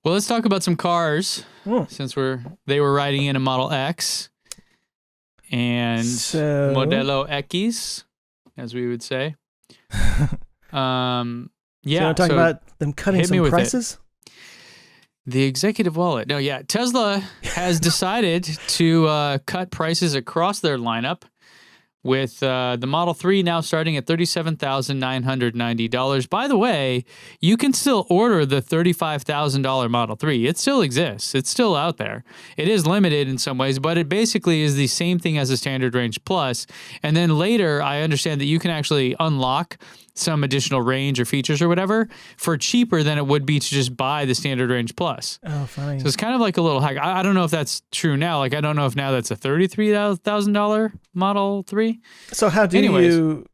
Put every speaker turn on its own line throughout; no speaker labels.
Well, let's talk about some cars since they were riding in a Model X and Modelo X, as we would say. Yeah.
So talking about them cutting some prices.
The executive wallet. No, yeah. Tesla has decided to cut prices across their lineup, with the Model 3 now starting at $37,990. By the way, you can still order the $35,000 Model 3. It still exists. It's still out there. It is limited in some ways, but it basically is the same thing as a Standard Range Plus. And then later, I understand that you can actually unlock some additional range or features or whatever for cheaper than it would be to just buy the Standard Range Plus.
Oh, funny.
So it's kind of like a little hack. I don't know if that's true now. Like, I don't know if now that's a $33,000 Model 3.
So how do you...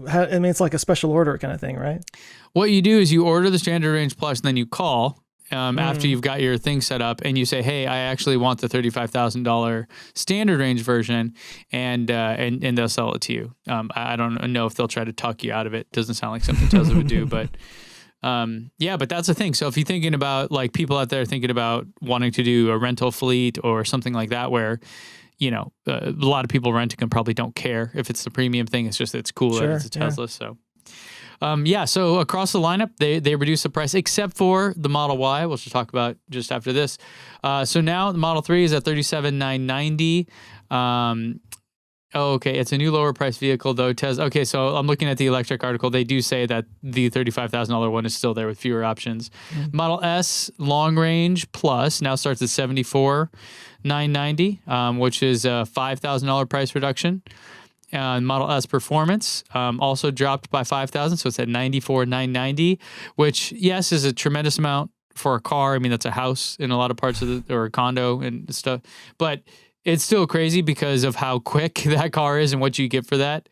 I mean, it's like a special order kind of thing, right?
What you do is you order the Standard Range Plus, and then you call after you've got your thing set up, and you say, "Hey, I actually want the $35,000 Standard Range version," and they'll sell it to you. I don't know if they'll try to talk you out of it. Doesn't sound like something Tesla would do, but yeah, but that's the thing. So if you're thinking about, like, people out there thinking about wanting to do a rental fleet or something like that, where a lot of people renting them probably don't care if it's the premium thing. It's just it's cool that it's a Tesla. So. So across the lineup, they reduced the price except for the Model Y, which we'll talk about just after this. So now the Model 3 is at $37,990. Okay, it's a new lower price vehicle though. Okay, so I'm looking at the electric article. They do say that the $35,000 one is still there with fewer options. Model S Long Range Plus now starts at $74,990, which is a $5,000 price reduction. Model S Performance also dropped by $5,000, so it's at $94,990, which, yes, is a tremendous amount for a car. I mean, that's a house in a lot of parts of or a condo and stuff, but it's still crazy because of how quick that car is and what you get for that.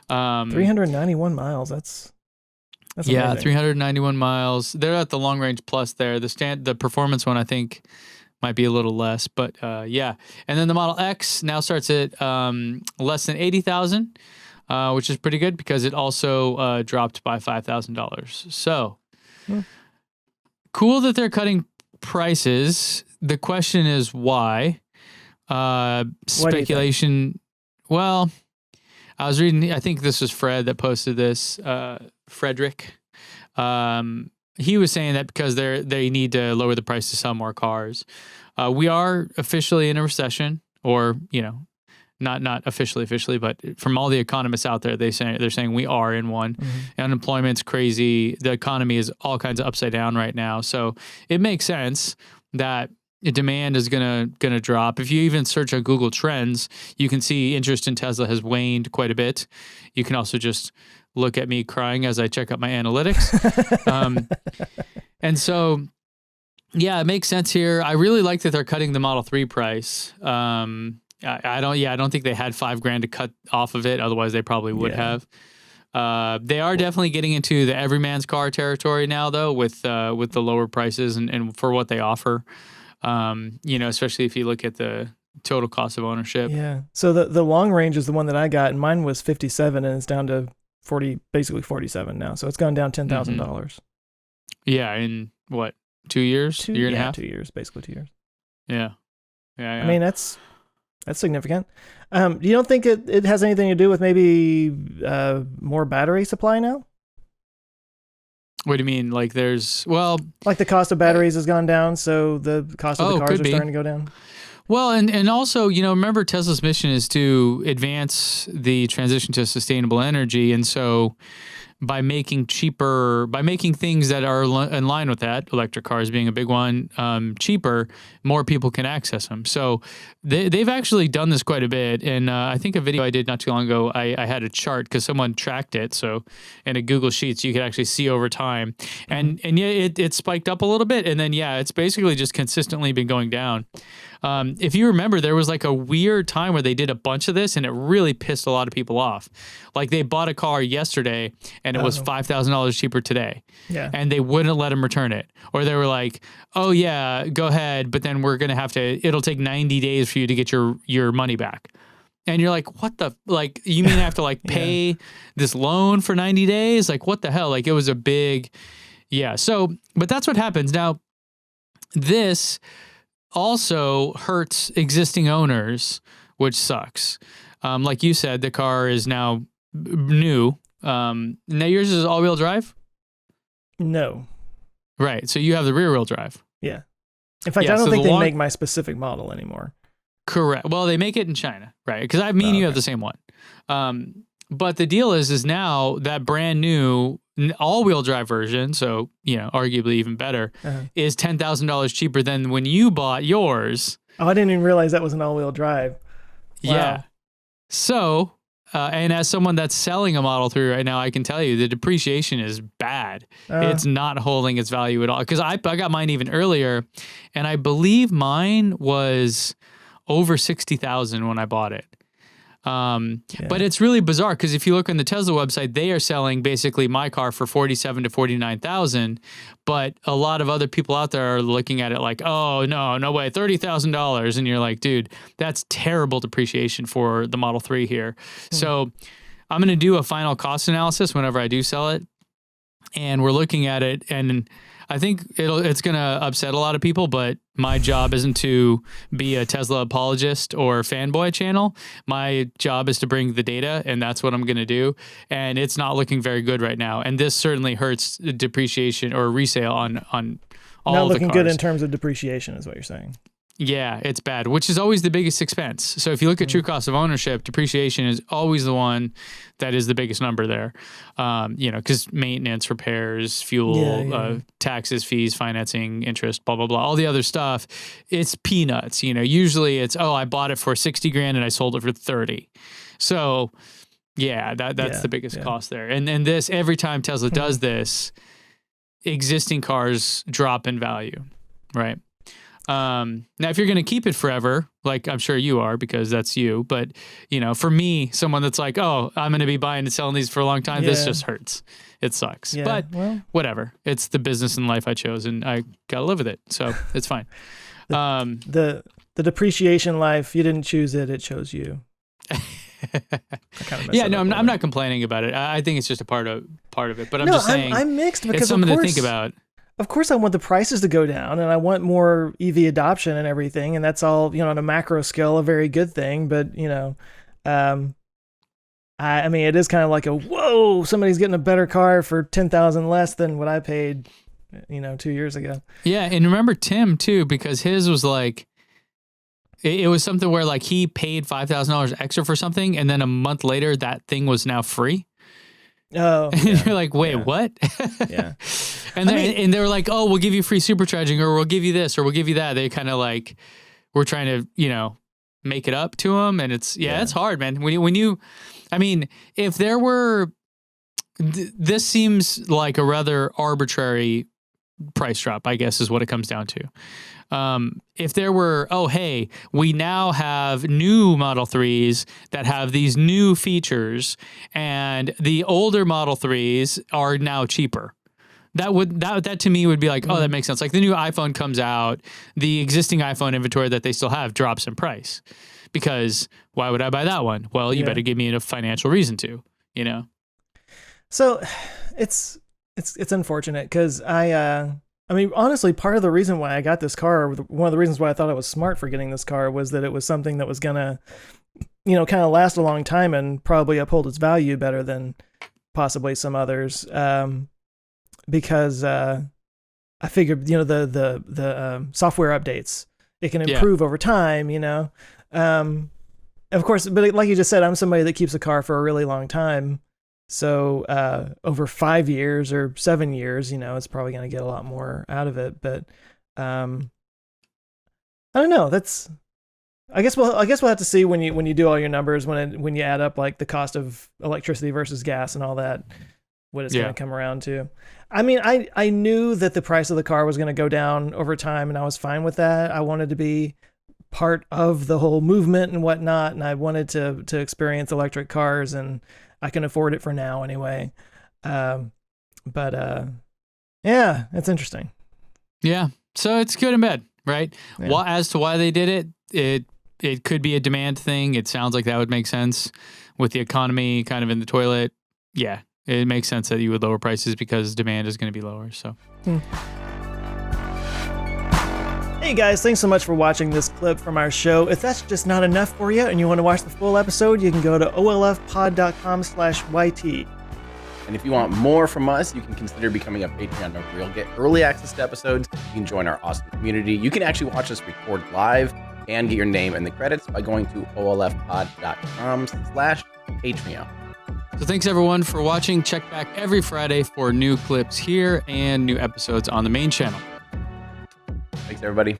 391 miles. That's amazing.
391 miles. They're at the Long Range Plus there. The Performance one, I think, might be a little less, but yeah. And then the Model X now starts at less than $80,000, which is pretty good because it also dropped by $5,000. So cool that they're cutting prices. The question is why. Speculation. Well, I was reading. I think this was Fred that posted this. Frederick. He was saying that because they need to lower the price to sell more cars. We are officially in a recession, or not officially, but from all the economists out there, they're saying we are in one. Unemployment's crazy. The economy is all kinds of upside down right now. So it makes sense that demand is gonna drop. If you even search on Google Trends, you can see interest in Tesla has waned quite a bit. You can also just look at me crying as I check out my analytics. And so, yeah, it makes sense here. I really like that they're cutting the Model 3 price. I don't think they had $5,000 to cut off of it. Otherwise they probably would have. They are definitely getting into the everyman's car territory now though, with the lower prices and for what they offer. Especially if you look at the total cost of ownership.
Yeah. So the Long Range is the one that I got, and mine was 57 and it's down to basically 47 now. So it's gone down $10,000.
Yeah, in what, 2 years? Year and a half?
2 years, basically 2 years.
Yeah.
I mean, that's significant. You don't think it has anything to do with maybe more battery supply now?
What do you mean? Like
like the cost of batteries has gone down, so the cost of the cars are starting to go down?
Well, and also, remember Tesla's mission is to advance the transition to sustainable energy. And so by making things that are in line with that, electric cars being a big one, cheaper, more people can access them. So they've actually done this quite a bit. And I think a video I did not too long ago, I had a chart because someone tracked it. So in a Google Sheets, you could actually see over time. And yeah, it spiked up a little bit. And then, yeah, it's basically just consistently been going down. If you remember, there was like a weird time where they did a bunch of this and it really pissed a lot of people off. Like they bought a car yesterday and it was $5,000 cheaper today.
Yeah.
And they wouldn't let them return it. Or they were like, oh yeah, go ahead, but then we're going to it'll take 90 days for you to get your money back. And you're like, what the, like, you mean I have to like pay this loan for 90 days? Like, what the hell? Like it was a big, yeah. So, but that's what happens. Now, this also hurts existing owners, which sucks. Like you said, the car is now new. Now yours is all-wheel drive?
No.
Right. So you have the rear-wheel drive.
Yeah. In fact,
Yeah,
I don't
so
think
the
they make my specific model anymore.
Correct. Well, they make it in China, right? Because I mean, you have the same one. But the deal is now that brand new all-wheel drive version, so arguably even better, is $10,000 cheaper than when you bought yours.
Oh, I didn't even realize that was an all-wheel drive. Wow.
Yeah. So, and as someone that's selling a Model 3 right now, I can tell you the depreciation is bad. It's not holding its value at all. Because I got mine even earlier, and I believe mine was over 60,000 when I bought it. But it's really bizarre because if you look on the Tesla website, they are selling basically my car for 47 to 49,000. But a lot of other people out there are looking at it like, oh, no way, $30,000. And you're like, dude, that's terrible depreciation for the Model 3 here. So I'm going to do a final cost analysis whenever I do sell it. And we're looking at it, and I think it's going to upset a lot of people, but my job isn't to be a Tesla apologist or fanboy channel. My job is to bring the data, and that's what I'm going to do. And it's not looking very good right now. And this certainly hurts depreciation or resale on all
not
the cars.
looking good in terms of depreciation is what you're saying.
Yeah, it's bad, which is always the biggest expense. So if you look at true cost of ownership, depreciation is always the one that is the biggest number there. Because maintenance, repairs, fuel, taxes, fees, financing, interest, blah, blah, blah, all the other stuff, it's peanuts. Usually it's, I bought it for 60 grand and I sold it for 30. So yeah, that's the biggest cost there. And then this, every time Tesla does this, existing cars drop in value, right? Now, if you're going to keep it forever, like I'm sure you are because that's you, but for me, someone that's like, oh, I'm going to be buying and selling these for a long time, this just hurts. It sucks. Yeah, but whatever. It's the business and life I chose, and I got to live with it, so it's fine.
The depreciation life, you didn't choose it; it chose you.
I'm not complaining about it. I think it's just a part of it. But I'm just saying,
I'm mixed because
it's something to think about.
Of course, I want the prices to go down, and I want more EV adoption and everything, and that's all on a macro scale a very good thing. But I mean, it is kind of like whoa, somebody's getting a better car for 10,000 less than what I paid, 2 years ago. Yeah,
and remember Tim too, because his was like, it was something where like he paid $5,000 extra for something, and then a month later that thing was now free.
Oh,
and you're like, wait, what?
Yeah.
And they were like, oh, we'll give you free supercharging, or we'll give you this, or we'll give you that. They kind of like were trying to, make it up to them. And it's hard, man. When you, I mean, if there were, this seems like a rather arbitrary price drop, I guess is what it comes down to. If there were, oh, hey, we now have new Model 3s that have these new features, and the older Model 3s are now cheaper. That to me would be like, oh, that makes sense. Like the new iPhone comes out, the existing iPhone inventory that they still have drops in price. Because why would I buy that one? Well, you better give me a financial reason to,
So it's unfortunate because I mean, honestly, part of the reason why I got this car, one of the reasons why I thought I was smart for getting this car, was that it was something that was gonna, kind of last a long time and probably uphold its value better than possibly some others. Because I figured, the software updates, it can improve over time, of course, but like you just said, I'm somebody that keeps a car for a really long time. So over 5 years or 7 years, it's probably going to get a lot more out of it. But I don't know. I guess we'll have to see when you do all your numbers, when you add up like the cost of electricity versus gas and all that, what it's going to come around to. I mean, I knew that the price of the car was going to go down over time, and I was fine with that. I wanted to be part of the whole movement and whatnot, and I wanted to experience electric cars, and I can afford it for now anyway. But it's interesting.
Yeah. So it's good and bad, right?
Yeah.
Well, as to why they did it could be a demand thing. It sounds like that would make sense with the economy kind of in the toilet. Yeah. It makes sense that you would lower prices because demand is going to be lower. So.
Hey guys, thanks so much for watching this clip from our show. If that's just not enough for you and you want to watch the full episode, you can go to olfpod.com/YT.
And if you want more from us, you can consider becoming a Patreon member. You'll get early access to episodes. You can join our awesome community. You can actually watch us record live and get your name in the credits by going to olfpod.com/Patreon.
So thanks everyone for watching. Check back every Friday for new clips here and new episodes on the main channel.
Thanks, everybody.